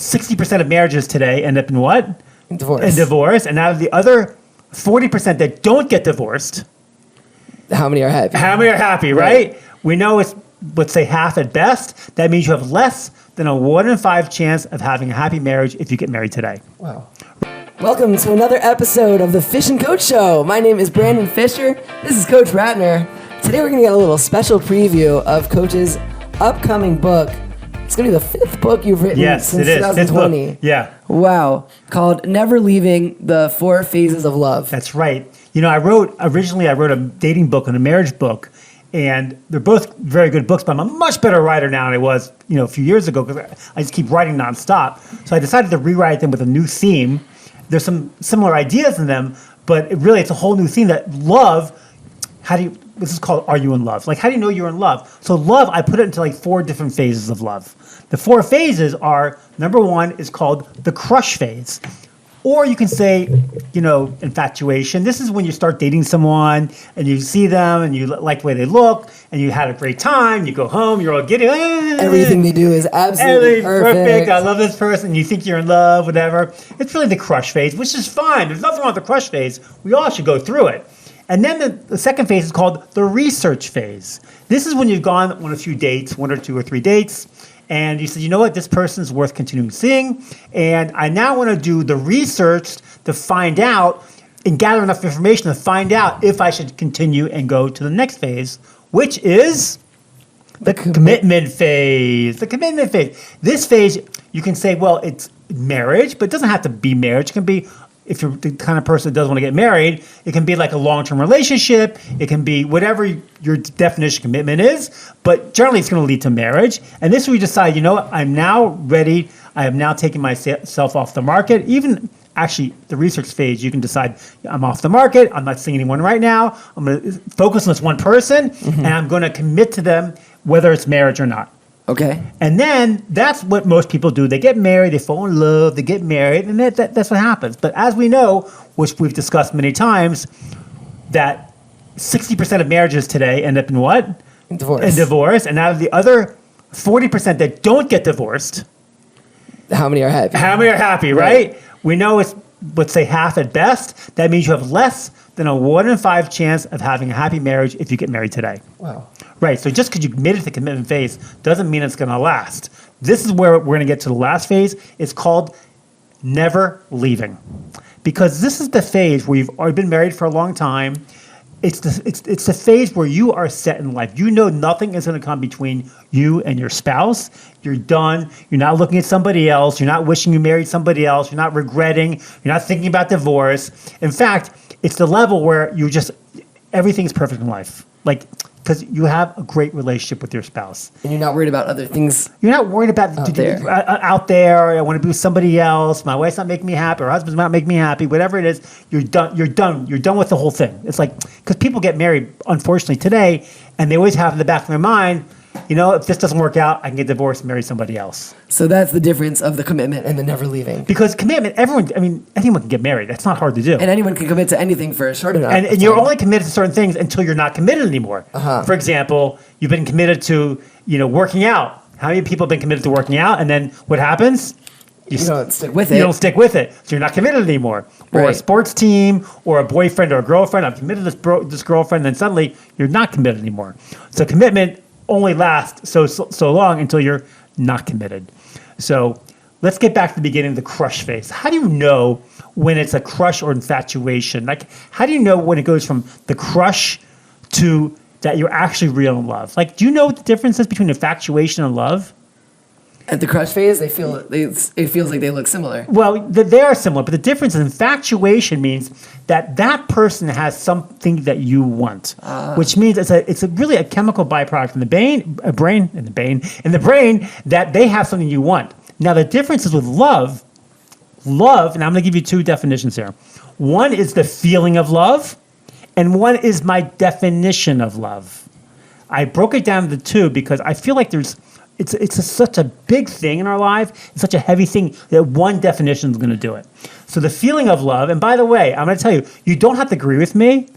60% of marriages today end up in what? Divorce. In divorce. And out of the other 40% that don't get divorced, How many are happy? how many are happy, right? We know it's, let's say, half at best. That means you have less than a 1 in 5 chance of having a happy marriage if you get married today. Wow. Welcome to another episode of the Fish and Coach Show. My name is Brandon Fisher. This is Coach Ratner. Today we're going to get a little special preview of Coach's upcoming book. It's going to be the 5th book you've written since 2020. 5th book. Yeah. Wow. Called Never Leaving, the 4 Phases of Love. That's right. You know, I wrote a dating book and a marriage book, and they're both very good books, but I'm a much better writer now than I was, a few years ago because I just keep writing nonstop. So I decided to rewrite them with a new theme. There's some similar ideas in them, but it's a whole new theme that love, this is called Are You in Love? Like, how do you know you're in love? So love, I put it into like 4 different phases of love. The 4 phases are, number 1 is called the crush phase. Or you can say, infatuation. This is when you start dating someone and you see them and you like the way they look and you had a great time. You go home, you're all giddy. Everything they do is absolutely perfect. I love this person. You think you're in love, whatever. It's really the crush phase, which is fine. There's nothing wrong with the crush phase. We all should go through it. And then the second phase is called the research phase. This is when you've gone on a few dates, 1 or 2 or 3 dates, and you said, you know what, this person's worth continuing seeing, and I now want to do the research to find out and gather enough information to find out if I should continue and go to the next phase, which is the commitment phase. The commitment phase. This phase, you can say, well, it's marriage, but it doesn't have to be marriage. It can be, if you're the kind of person that doesn't want to get married, it can be like a long-term relationship. It can be whatever your definition of commitment is, but generally it's going to lead to marriage. And this we decide, you know what, I'm now ready. I have now taken myself off the market. Even actually the research phase, you can decide I'm off the market. I'm not seeing anyone right now. I'm going to focus on this one person, and I'm going to commit to them whether it's marriage or not. Okay. And then that's what most people do. They get married, they fall in love, they get married, and that's what happens. But as we know, which we've discussed many times, that 60% of marriages today end up in what? Divorce. In divorce. And out of the other 40% that don't get divorced, how many are happy? how many are happy, right? We know it's, let's say, half at best. That means you have less than a 1 in 5 chance of having a happy marriage if you get married today. Wow. Right, so just because you committed to the commitment phase doesn't mean it's going to last. This is where we're going to get to the last phase. It's called never leaving. Because this is the phase where you've already been married for a long time. It's the phase where you are set in life. You know nothing is going to come between you and your spouse. You're done. You're not looking at somebody else. You're not wishing you married somebody else. You're not regretting. You're not thinking about divorce. In fact, it's the level where everything's perfect in life. Like, because you have a great relationship with your spouse. And you're not worried about other things. You're not worried about out there. I want to be with somebody else. My wife's not making me happy. Or husband's not making me happy. Whatever it is, you're done. You're done. You're done with the whole thing. It's like, because people get married, unfortunately, today, and they always have in the back of their mind, if this doesn't work out, I can get divorced and marry somebody else. So that's the difference of the commitment and the never leaving. Because commitment, anyone can get married. That's not hard to do. And anyone can commit to anything for a short amount of time. And you're only committed to certain things until you're not committed anymore. For example, you've been committed to, working out. How many people have been committed to working out? And then what happens? You don't stick with it. You don't stick with it. So you're not committed anymore. Or a sports team or a boyfriend or a girlfriend. I'm committed to this girlfriend. And then suddenly you're not committed anymore. So commitment only lasts so long until you're not committed. So let's get back to the beginning of the crush phase. How do you know when it's a crush or infatuation? Like, how do you know when it goes from the crush to that you're actually real in love? Like, do you know what the difference is between infatuation and love? At the crush phase, it feels like they look similar. Well, they are similar, but the difference is infatuation means that person has something that you want, which means it's really a chemical byproduct in the brain that they have something you want. Now, the difference is with love, and I'm going to give you 2 definitions here. One is the feeling of love, and one is my definition of love. I broke it down to 2 because I feel like it's such a big thing in our life. It's such a heavy thing that one definition is going to do it. So the feeling of love, and by the way, I'm going to tell you, you don't have to agree with me,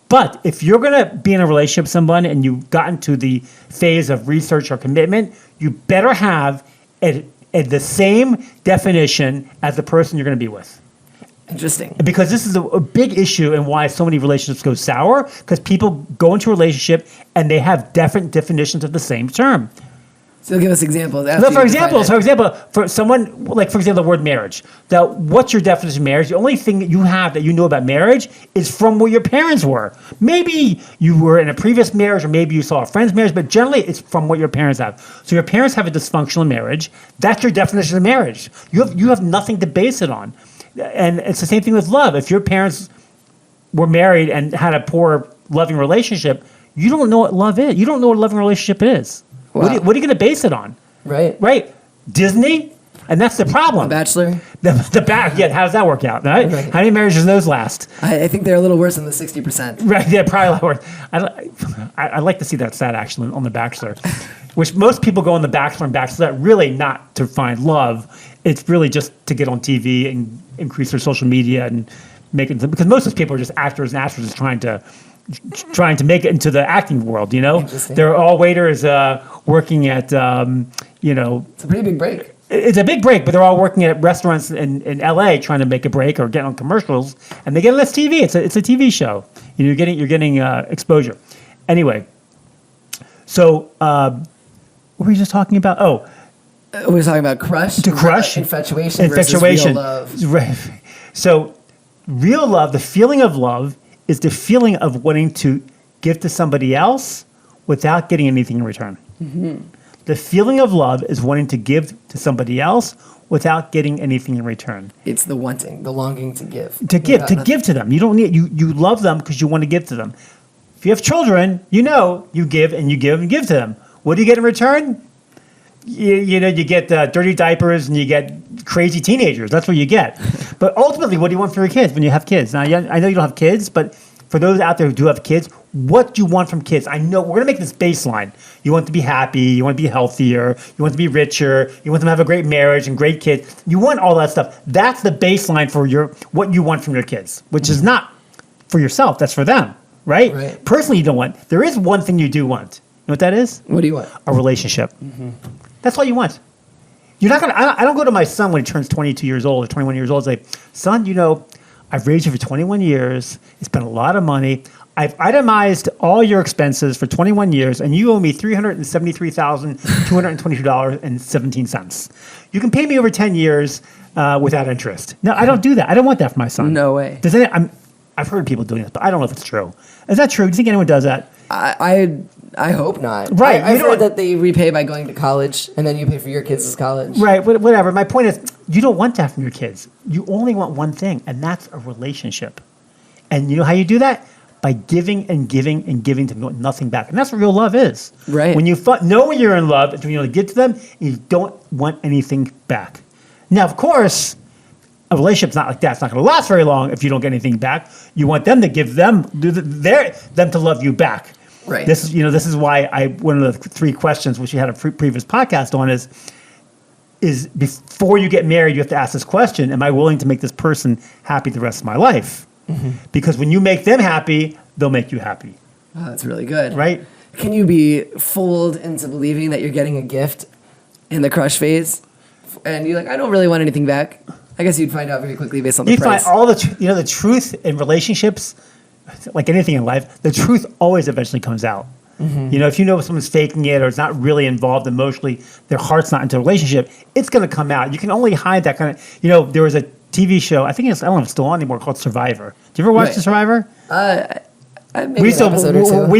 but if you're going to be in a relationship with someone and you've gotten to the phase of research or commitment, you better have a the same definition as the person you're going to be with. Interesting. Because this is a big issue and why so many relationships go sour, because people go into a relationship and they have different definitions of the same term. So give us examples. So for example, for someone, like for example, the word marriage. Now, what's your definition of marriage? The only thing that you have that you know about marriage is from where your parents were. Maybe you were in a previous marriage, or maybe you saw a friend's marriage, but generally it's from what your parents have. So your parents have a dysfunctional marriage. That's your definition of marriage. You have nothing to base it on. And it's the same thing with love. If your parents were married and had a poor, loving relationship, you don't know what love is. You don't know what a loving relationship is. Wow. What are you going to base it on? Right. Disney? And that's the problem. The Bachelor? Yeah, how does that work out? Right? How many marriages do those last? I think they're a little worse than the 60%. Right, yeah, probably a lot worse. I like to see that stat actually on The Bachelor, which most people go on The Bachelor and Bachelorette really not to find love. It's really just to get on TV and increase their social media and make it, because most of those people are just actors and actresses trying to make it into the acting world, you know? They're all waiters working at, It's a pretty big break. It's a big break, but they're all working at restaurants in LA trying to make a break or get on commercials, and they get less TV. It's a TV show. You're getting exposure. Anyway, so what were we just talking about? Oh, we were talking about crush. Infatuation versus real love. Right. So real love, the feeling of love, is the feeling of wanting to give to somebody else without getting anything in return. Mm-hmm. The feeling of love is wanting to give to somebody else without getting anything in return. It's the wanting, the longing to give. To give to them. You don't need you love them because you want to give to them. If you have children, you give and you give and give to them. What do you get in return? You get dirty diapers and you get crazy teenagers. That's what you get. But ultimately, what do you want for your kids when you have kids? Now, I know you don't have kids, but for those out there who do have kids, what do you want from kids? I know we're going to make this baseline. You want to be happy. You want to be healthier. You want to be richer. You want them to have a great marriage and great kids. You want all that stuff. That's the baseline for what you want from your kids, which is not for yourself. That's for them, right? Personally, you don't want. There is one thing you do want. You know what that is? What do you want? A relationship. Mm-hmm. That's all you want. You're not gonna. I don't go to my son when he turns 22 years old or 21 years old and say, "Son, I've raised you for 21 years. It's been a lot of money. I've itemized all your expenses for 21 years, and you owe me $373,222.17. You can pay me over 10 years without interest." No, I don't do that. I don't want that for my son. No way. I've heard people doing this, but I don't know if it's true. Is that true? Do you think anyone does that? I hope not. Right. I've heard that they repay by going to college, and then you pay for your kids' college. Right. Whatever. My point is, you don't want that from your kids. You only want one thing, and that's a relationship. And you know how you do that? By giving and giving and giving to nothing back. And that's what real love is. Right. When you know when you're in love, it's when you give to them, and you don't want anything back. Now, of course, a relationship's not like that. It's not going to last very long if you don't get anything back. You want them to give them to love you back. Right. This is why one of the 3 questions which we had a previous podcast on is before you get married, you have to ask this question: am I willing to make this person happy the rest of my life? Mm-hmm. Because when you make them happy, they'll make you happy. Oh, that's really good. Right? Can you be fooled into believing that you're getting a gift in the crush phase, and you're like, I don't really want anything back? I guess you'd find out very quickly based on the price. Find all the truth in relationships. Like anything in life, the truth always eventually comes out. Mm-hmm. If you know someone's faking it or is not really involved emotionally, their heart's not into a relationship, it's going to come out. You can only hide that kind of. There was a TV show, I don't know if it's still on anymore, called Survivor. Do you ever watch The Survivor? Maybe we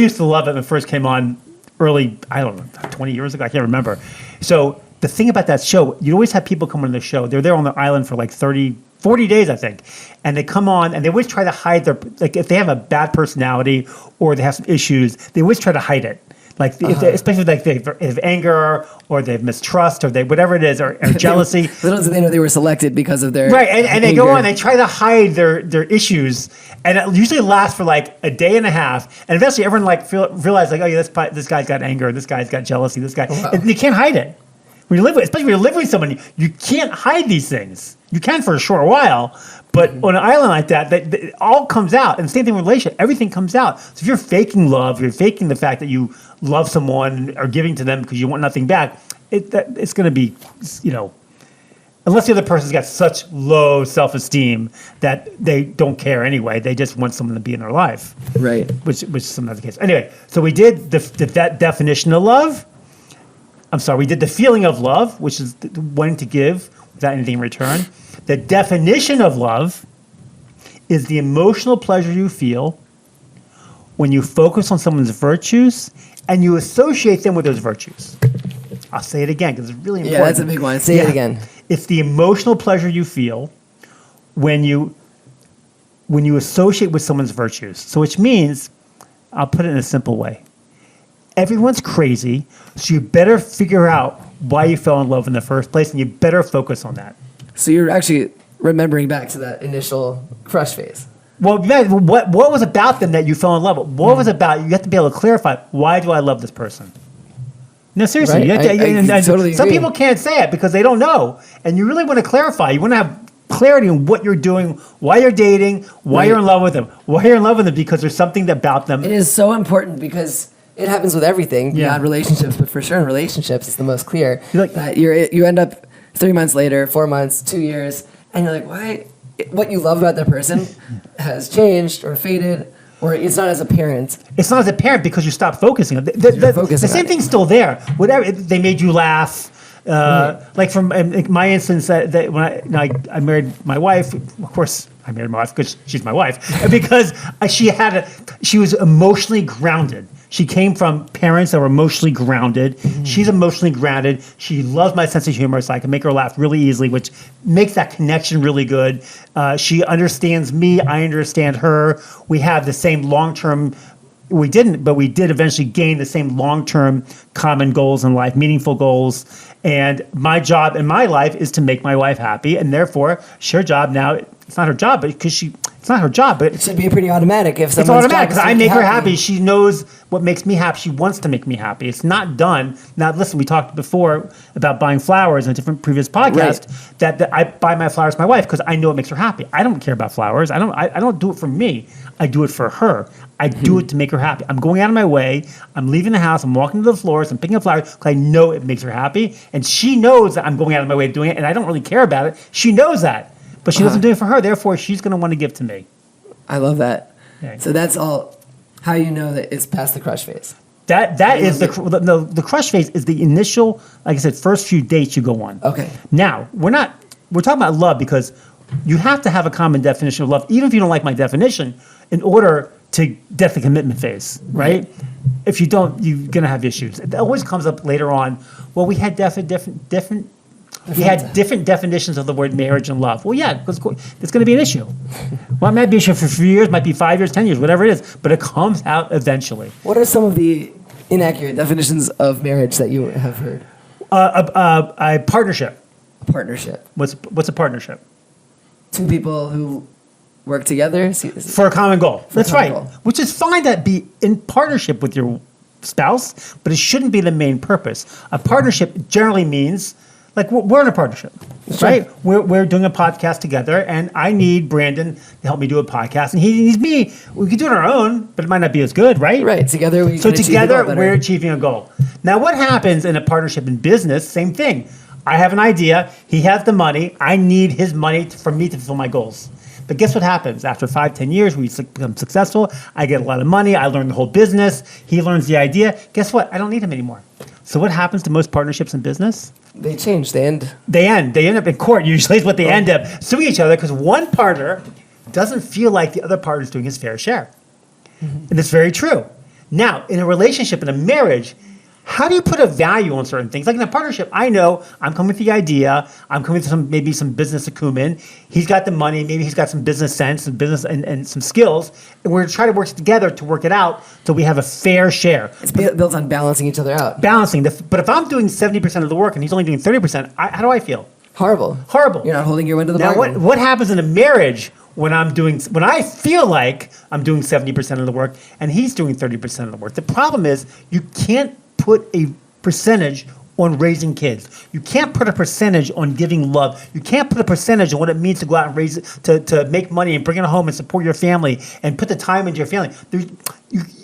used to love it when it first came on early, 20 years ago. I can't remember. So the thing about that show, you always have people come on the show. They're there on the island for like 40 days, I think. And they come on and they always try to hide if they have a bad personality or they have some issues, they always try to hide it. Like, especially if they have anger or they have mistrust or whatever it is, or jealousy. Little did they know they were selected because of their right. And they go on, they try to hide their issues. And it usually lasts for like a day and a half. And eventually everyone realizes oh yeah, this guy's got anger, this guy's got jealousy, this guy. Wow. And they can't hide it. Especially when you live with somebody, you can't hide these things. You can for a short while, but on an island like that, it all comes out. And the same thing with relationship, everything comes out. So if you're faking love, you're faking the fact that you love someone or giving to them because you want nothing back, it's going to be, Unless the other person's got such low self-esteem that they don't care anyway. They just want someone to be in their life. Right. Which is sometimes the case. Anyway, so we did that definition of love. I'm sorry, we did the feeling of love, which is wanting to give without anything in return. The definition of love is the emotional pleasure you feel when you focus on someone's virtues and you associate them with those virtues. I'll say it again because it's really important. Yeah, that's a big one. Say it again. It's the emotional pleasure you feel when you associate with someone's virtues. So which means, I'll put it in a simple way. Everyone's crazy, so you better figure out why you fell in love in the first place, and you better focus on that. So you're actually remembering back to that initial crush phase. Well, what was about them that you fell in love with? What was about, you have to be able to clarify, why do I love this person? No, seriously. Right? You have to, I totally some agree. people can't say it because they don't know. And you really want to clarify. You want to have clarity on what you're doing, why you're dating, why Right. you're in love with them. Why you're in love with them because there's something about them. It is so important because it happens with everything Yeah. beyond relationships, but for sure in relationships, it's the most clear. You're like- That you end up 3 months later, 4 months, 2 years, and you're like, why? What you love about that person has changed or faded, or it's not as apparent. It's not as apparent because you stop focusing. focusing The same on it. thing's still there. Whatever they made you laugh. Like from my instance, that when I married my wife, of course I married my wife because she's my wife, because she was emotionally grounded. She came from parents that were emotionally grounded. She's emotionally grounded. She loves my sense of humor, so I can make her laugh really easily, which makes that connection really good. She understands me. I understand her. We have the same long-term. We didn't, but we did eventually gain the same long-term common goals in life, meaningful goals. And my job in my life is to make my wife happy, and therefore, it's her job now. It's not her job, but it's not her job, but It should be pretty automatic if it's someone's automatic job is because to I make make you her happy. She knows what makes me happy. She wants to make me happy. It's not done. Now, listen, we talked before about buying flowers in a different previous podcast. That I buy my flowers to my wife because I know it makes her happy. I don't care about flowers. I don't do it for me. I do it for her. I do it to make her happy. I'm going out of my way. I'm leaving the house. I'm walking to the floors. I'm picking up flowers because I know it makes her happy. And she knows that I'm going out of my way doing it, and I don't really care about it. She knows that. But she doesn't do it for her. Therefore, she's going to want to give to me. I love that. Okay. So that's all how you know that it's past the crush phase. That is the crush phase is the initial, like I said, first few dates you go on. Okay. Now, we're talking about love because you have to have a common definition of love, even if you don't like my definition, in order to get the commitment phase, right? If you don't, you're going to have issues. It always comes up later on. Well, we had different definitions of the word marriage and love. Well, yeah, because it's going to be an issue. Well, it might be an issue for a few years, might be 5 years, 10 years, whatever it is, but it comes out eventually. What are some of the inaccurate definitions of marriage that you have heard? A partnership. A partnership. What's a partnership? Two people who work together. For a common goal. That's common right. goal. Which is fine to be in partnership with your spouse, but it shouldn't be the main purpose. A partnership generally means, like, we're in a partnership, right? We're doing a podcast together, and I need Brandon to help me do a podcast, and he needs me. We could do it on our own, but it might not be as good, right? Right. Together we So can achieve the together, goal better. we're achieving a goal. Now, what happens in a partnership in business? Same thing. I have an idea. He has the money. I need his money for me to fulfill my goals. But guess what happens? After 5, 10 years, we become successful. I get a lot of money. I learn the whole business. He learns the idea. Guess what? I don't need him anymore. So what happens to most partnerships in business? They change. They end. They end up in court usually is what they end up suing each other because one partner doesn't feel like the other partner is doing his fair share. And it's very true. Now, in a relationship, in a marriage, how do you put a value on certain things? Like in a partnership, I know I'm coming with the idea. I'm coming with maybe some business acumen. He's got the money. Maybe he's got some business sense and business and some skills. And we're trying to work together to work it out so we have a fair share. It's built on balancing each other out. Balancing. But if I'm doing 70% of the work and he's only doing 30%, how do I feel? Horrible. Horrible. You're not holding your end of the Now, bargain. what happens in a marriage when I feel like I'm doing 70% of the work and he's doing 30% of the work? The problem is you can't put a percentage on raising kids. You can't put a percentage on giving love. You can't put a percentage on what it means to go out and raise it, to make money and bring it home and support your family and put the time into your family.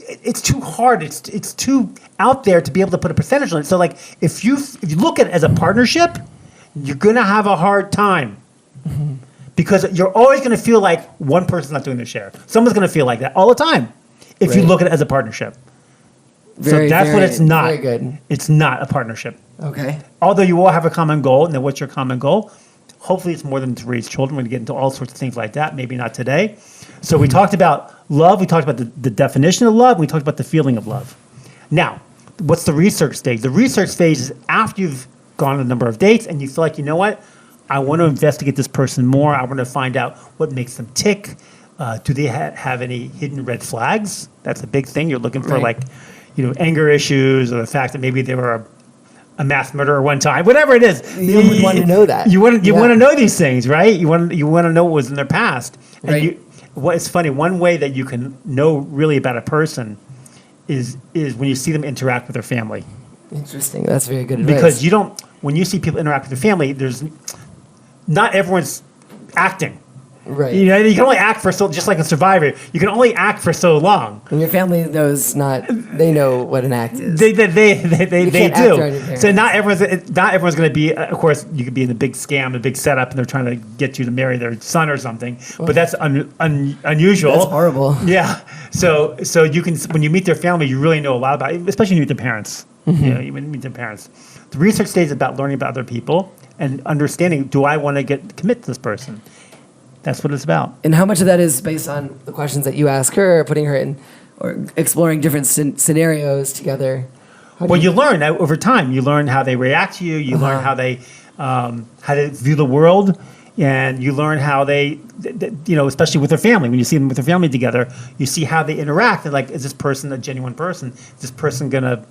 It's too hard. It's too out there to be able to put a percentage on it. So like if you look at it as a partnership, you're going to have a hard time. Because you're always going to feel like one person's not doing their share. Someone's going to feel like that all the time if you look at it as a partnership. So that's what it's not. Very good. It's not a partnership. Okay. Although you all have a common goal, and then what's your common goal? Hopefully it's more than to raise children. We're going to get into all sorts of things like that. Maybe not today. So we talked about love. We talked about the definition of love. We talked about the feeling of love. Now, what's the research stage? The research phase is after you've gone a number of dates and you feel like, you know what? I want to investigate this person more. I want to find out what makes them tick. Do they have any hidden red flags? That's a big thing. You're looking for anger issues, or the fact that maybe they were a mass murderer one time. Whatever it is, You want to know that. You want to know these things, right? You want to know what was in their past. And it's funny. One way that you can know really about a person is when you see them interact with their family. Interesting. That's very good advice. Because when you see people interact with their family, not everyone's acting. Right. You can only act for just like a Survivor. You can only act for so long. And your family they know what an act is. They do. So not everyone's going to be. Of course, you could be in a big scam, a big setup, and they're trying to get you to marry their son or something. But that's unusual. That's horrible. Yeah. So you can, when you meet their family, you really know a lot about it, especially when you meet their parents. Mm-hmm. You meet their parents. The research stage is about learning about other people and understanding, do I want to commit to this person? That's what it's about. And how much of that is based on the questions that you ask her, putting her in, or exploring different scenarios together? You learn over time. You learn how they react to you. You learn how they view the world, and you learn how they, especially with their family. When you see them with their family together, you see how they interact. And is this person a genuine person? Is this person gonna,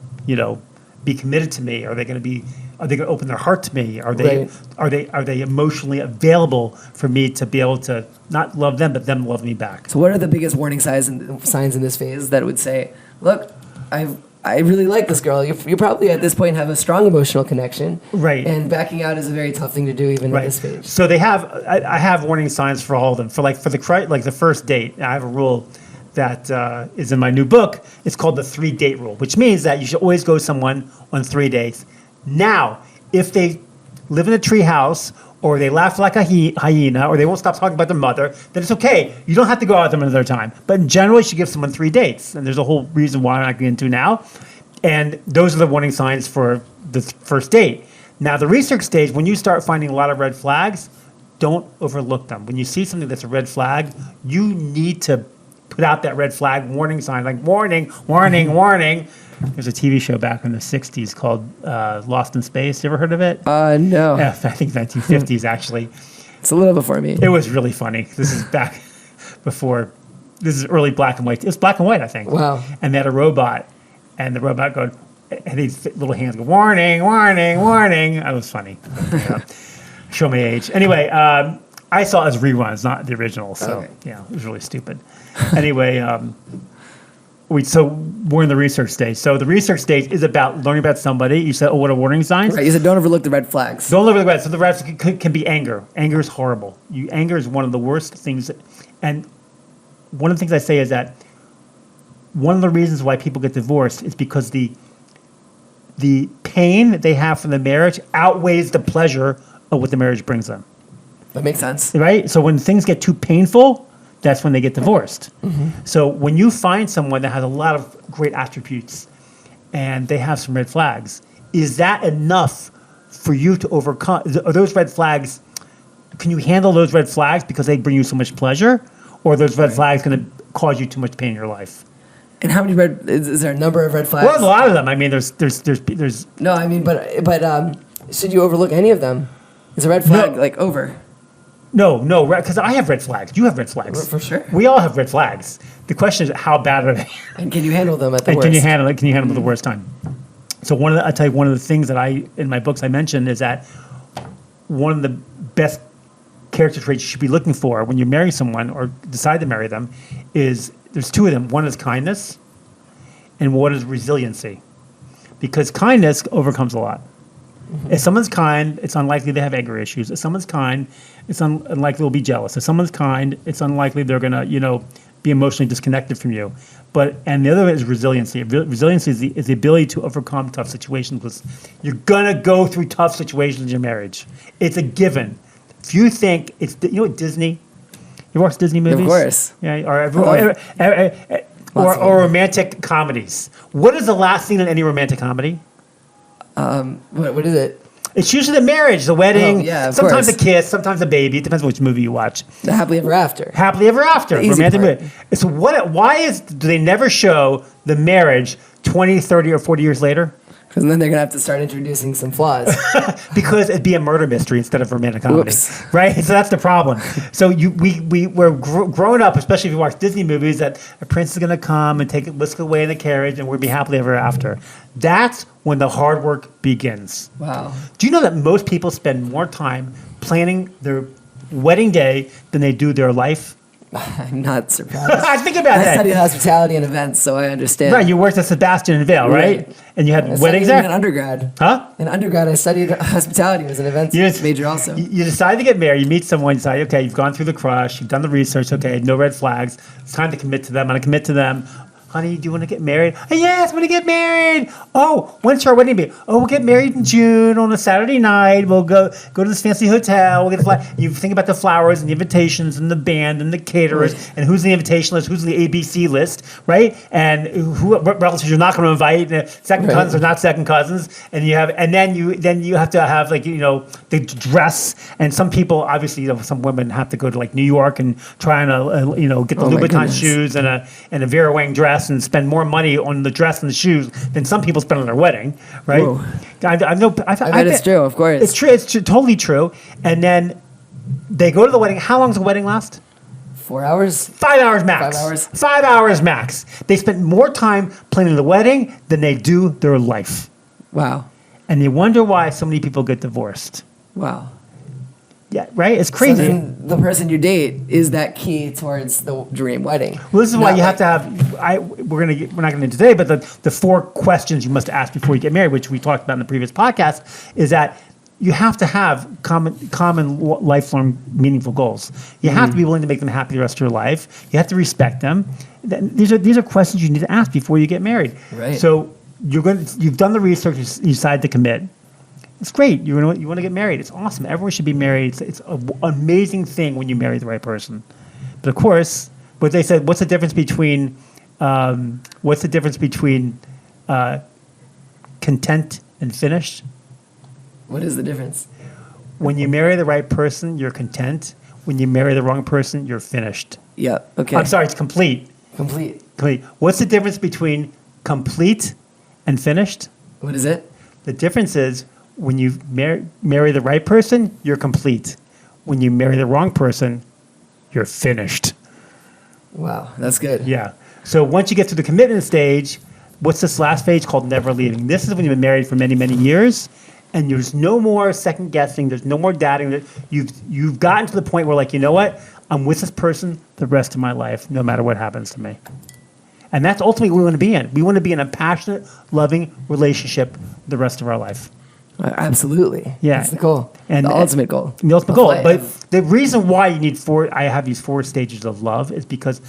be committed to me? Are they going to open their heart to me? Are they emotionally available for me to be able to not love them, but them love me back? So what are the biggest warning signs in this phase that would say, look, I really like this girl. You probably at this point have a strong emotional connection. Right. And backing out is a very tough thing to do even at this stage. So I have warning signs for all of them. For the first date, I have a rule that is in my new book. It's called the 3-date rule, which means that you should always go with someone on 3 dates. Now, if they live in a tree house, or they laugh like a hyena, or they won't stop talking about their mother, then it's okay. You don't have to go out with them another time. But in general, you should give someone 3 dates. And there's a whole reason why I'm not getting into now. And those are the warning signs for the first date. Now, the research stage, when you start finding a lot of red flags, don't overlook them. When you see something that's a red flag, you need to put out that red flag warning sign, like warning, warning, warning. There's a TV show back in the 60s called Lost in Space. You ever heard of it? No. Yeah, I think 1950s, actually. It's a little before me. It was really funny. This is back before, this is early black and white. It's black and white, I think. Wow. And they had a robot, and the robot going, and these little hands go, warning, warning, warning. That was funny. Show my age. Anyway, I saw it as reruns, not the original. So, yeah, it was really stupid. Anyway, we're in the research stage. So the research stage is about learning about somebody. You said, what are warning signs? Right. You said don't overlook the red flags. Don't overlook the red. So the red can be anger. Anger is horrible. Anger is one of the worst things. And one of the things I say is that one of the reasons why people get divorced is because the pain that they have from the marriage outweighs the pleasure of what the marriage brings them. That makes sense. Right? So when things get too painful, that's when they get divorced. Mm-hmm. So when you find someone that has a lot of great attributes and they have some red flags, is that enough for you to overcome? Are those red flags, can you handle those red flags because they bring you so much pleasure? Or are those red flags going to cause you too much pain in your life? And how many is there a number of red flags? Well, a lot of them. I mean, there's. No, I mean, but should you overlook any of them? Is a red flag over? No, because I have red flags. You have red flags. For sure. We all have red flags. The question is, how bad are they? And can you handle them at the worst? Can you handle them at the worst time? So I'll tell you, one of the things that in my books I mentioned is that one of the best character traits you should be looking for when you marry someone or decide to marry them is, there's 2 of them. One is kindness and one is resiliency. Because kindness overcomes a lot. Mm-hmm. If someone's kind, it's unlikely they have anger issues. If someone's kind, it's unlikely they'll be jealous. If someone's kind, it's unlikely they're going to, be emotionally disconnected from you. And the other is resiliency. Resiliency is the ability to overcome tough situations, because you're gonna go through tough situations in your marriage. It's a given. If you think what, Disney, you watch Disney movies? Of course. Yeah, or romantic comedies. What is the last scene in any romantic comedy? What is it? It's usually the marriage, the wedding, of sometimes course. a kiss, sometimes a baby. It depends on which movie you watch. The happily ever after. Happily ever after. The easy Romantic part. movie. So do they never show the marriage 20, 30, or 40 years later? Because then they're going to have to start introducing some flaws. Because it'd be a murder mystery instead of romantic comedy. Whoops. Right? So that's the problem. So we're growing up, especially if you watch Disney movies, that a prince is going to come and take a whisk away in the carriage and we'll be happily ever after. That's when the hard work begins. Wow. Do you know that most people spend more time planning their wedding day than they do their life? I'm not surprised. I think about I that. studied hospitality and events, so I understand. Right, you worked at Sebastian and Vale, right? And you had I weddings studied there? in undergrad. Huh? In undergrad, I studied hospitality as an events major also. You decide to get married, you meet someone, you decide, okay, you've gone through the crush, you've done the research, okay, no red flags. It's time to commit to them. I'm going to commit to them. Honey, do you want to get married? Oh, yes, I want to get married. Oh, when's our wedding be? Oh, we'll get married in June on a Saturday night. We'll go to this fancy hotel. We'll get you think about the flowers and the invitations and the band and the caterers and who's the invitation list, who's the ABC list, right? And what relatives you're not going to invite. Second cousins are not second cousins. And then you have to have the dress. And some people, obviously, some women have to go to like New York and try and get the Louboutin shoes and a Vera Wang dress and spend more money on the dress and the shoes than some people spend on their wedding, right? Whoa. I bet it's true, of course. It's true. It's totally true. And then they go to the wedding. How long does the wedding last? 4 hours? 5 hours max. 5 hours? 5 hours max. They spend more time planning the wedding than they do their life. Wow. And you wonder why so many people get divorced. Wow. Yeah, right? It's crazy. So then the person you date is that key towards the dream wedding. Well, this is why you have to have. We're not going to get into today, but the 4 questions you must ask before you get married, which we talked about in the previous podcast, is that you have to have common lifelong meaningful goals. You have to be willing to make them happy the rest of your life. You have to respect them. These are questions you need to ask before you get married. Right. So you've done the research. You decide to commit. It's great. You want to get married. It's awesome. Everyone should be married. It's an amazing thing when you marry the right person. But of course, what they said, what's the difference between content and finished? What is the difference? When you marry the right person, you're content. When you marry the wrong person, you're finished. Yeah. Okay. I'm sorry, it's complete. Complete. Complete. What's the difference between complete and finished? What is it? The difference is when you marry the right person, you're complete. When you marry the wrong person, you're finished. Wow, that's good. Yeah. So once you get to the commitment stage, what's this last phase called never leaving? This is when you've been married for many, many years, and there's no more second guessing. There's no more doubting. You've gotten to the point where, like, you know what? I'm with this person the rest of my life, no matter what happens to me. And that's ultimately what we want to be in. We want to be in a passionate, loving relationship the rest of our life. Absolutely. Yeah. That's the goal. And the ultimate goal. The ultimate goal. Life. But the reason why you need I have these 4 stages of love is because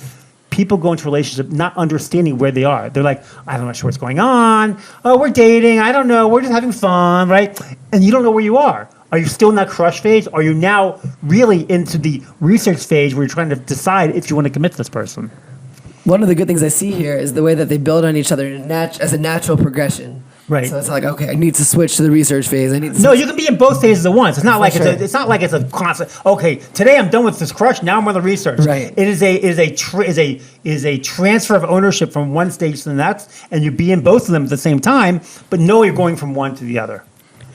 people go into a relationship not understanding where they are. They're like, I'm not sure what's going on. Oh, we're dating. I don't know. We're just having fun, right? And you don't know where you are. Are you still in that crush phase? Are you now really into the research phase where you're trying to decide if you want to commit to this person? One of the good things I see here is the way that they build on each other as a natural progression. Right. So it's like, okay, I need to switch to the research phase. No, you can be in both phases at once. It's not like sure. it's not like it's a constant. Okay, today I'm done with this crush. Now I'm on the research. Right. It is a transfer of ownership from one stage to the next, and you be in both of them at the same time. But know you're going from one to the other.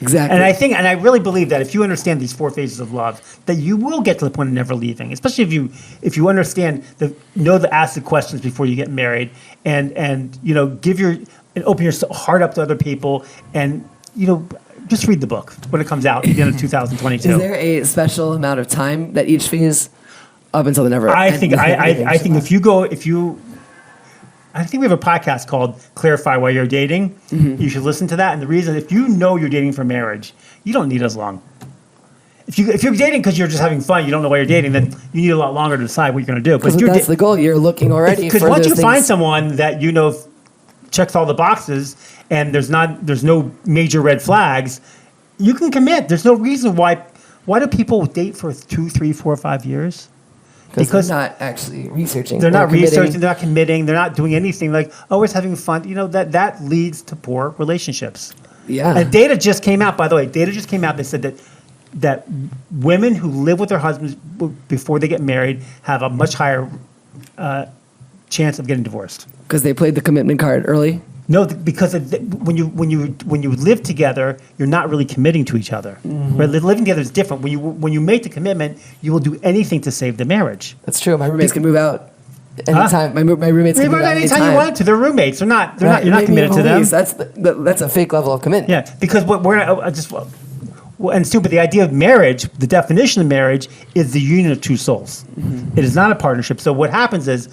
Exactly. And I really believe that if you understand these 4 phases of love, that you will get to the point of never leaving. Especially if you understand ask the questions before you get married, and open your heart up to other people, and just read the book when it comes out at the end of 2022. Is there a special amount of time that each phase up until the never? I think I think we have a podcast called Clarify Why You're Dating. Mm-hmm. You should listen to that. And the reason, if you know you're dating for marriage, you don't need as long. if you're dating because you're just having fun, you don't know why you're dating, then you need a lot longer to decide what you're going to do. Because that's the goal. You're looking already because for once those you find things. someone that you know checks all the boxes and there's no major red flags, you can commit. There's no reason why do people date for 2, 3, 4, 5 years? Because they're not actually researching. They're not committing. researching. They're not committing. They're not doing anything. Like, oh, we're having fun. You know, that leads to poor relationships. Yeah. And data just came out. By the way, data just came out. They said that women who live with their husbands before they get married have a much higher chance of getting divorced. Because they played the commitment card early. No, because when you live together, you're not really committing to each other. Mm-hmm. Right? Living together is different. When you make the commitment, you will do anything to save the marriage. That's true. My roommates can move out anytime. My roommates can move out anytime you want to. They're roommates. They're not. Right, You're not committed to them. That's a fake level of commitment. Yeah, because and stupid. The idea of marriage, the definition of marriage, is the union of two souls. Mm-hmm. It is not a partnership. So what happens is,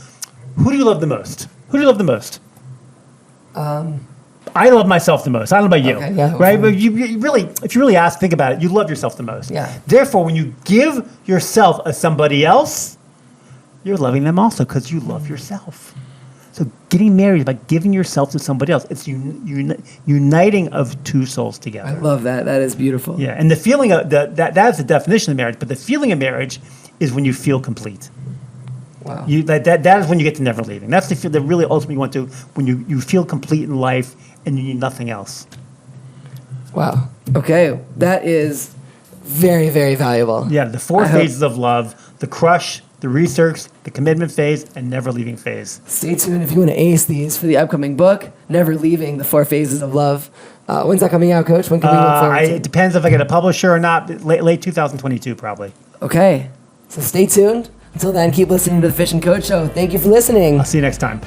who do you love the most? Who do you love the most? I love myself the most. I don't know about you, okay, yeah, right? But you really, if you really think about it, you love yourself the most. Yeah. Therefore, when you give yourself to somebody else, you're loving them also because you love yourself. So getting married is about giving yourself to somebody else. It's uniting of two souls together. I love that. That is beautiful. Yeah, and the feeling of that is the definition of marriage. But the feeling of marriage is when you feel complete. Wow. That is when you get to never leaving. That's the feel that really ultimately you want to, when you feel complete in life and you need nothing else. Wow. Okay, that is very, very valuable. Yeah, the four phases of love: the crush, the research, the commitment phase, and never leaving phase. Stay tuned if you want to ace these for the upcoming book, Never Leaving, the 4 Phases of Love. When's that coming out, Coach? When can we look forward to it depends if I get a publisher or not. Late 2022, probably. Okay, so stay tuned. Until then, keep listening to the Fish and Coach Show. Thank you for listening. I'll see you next time.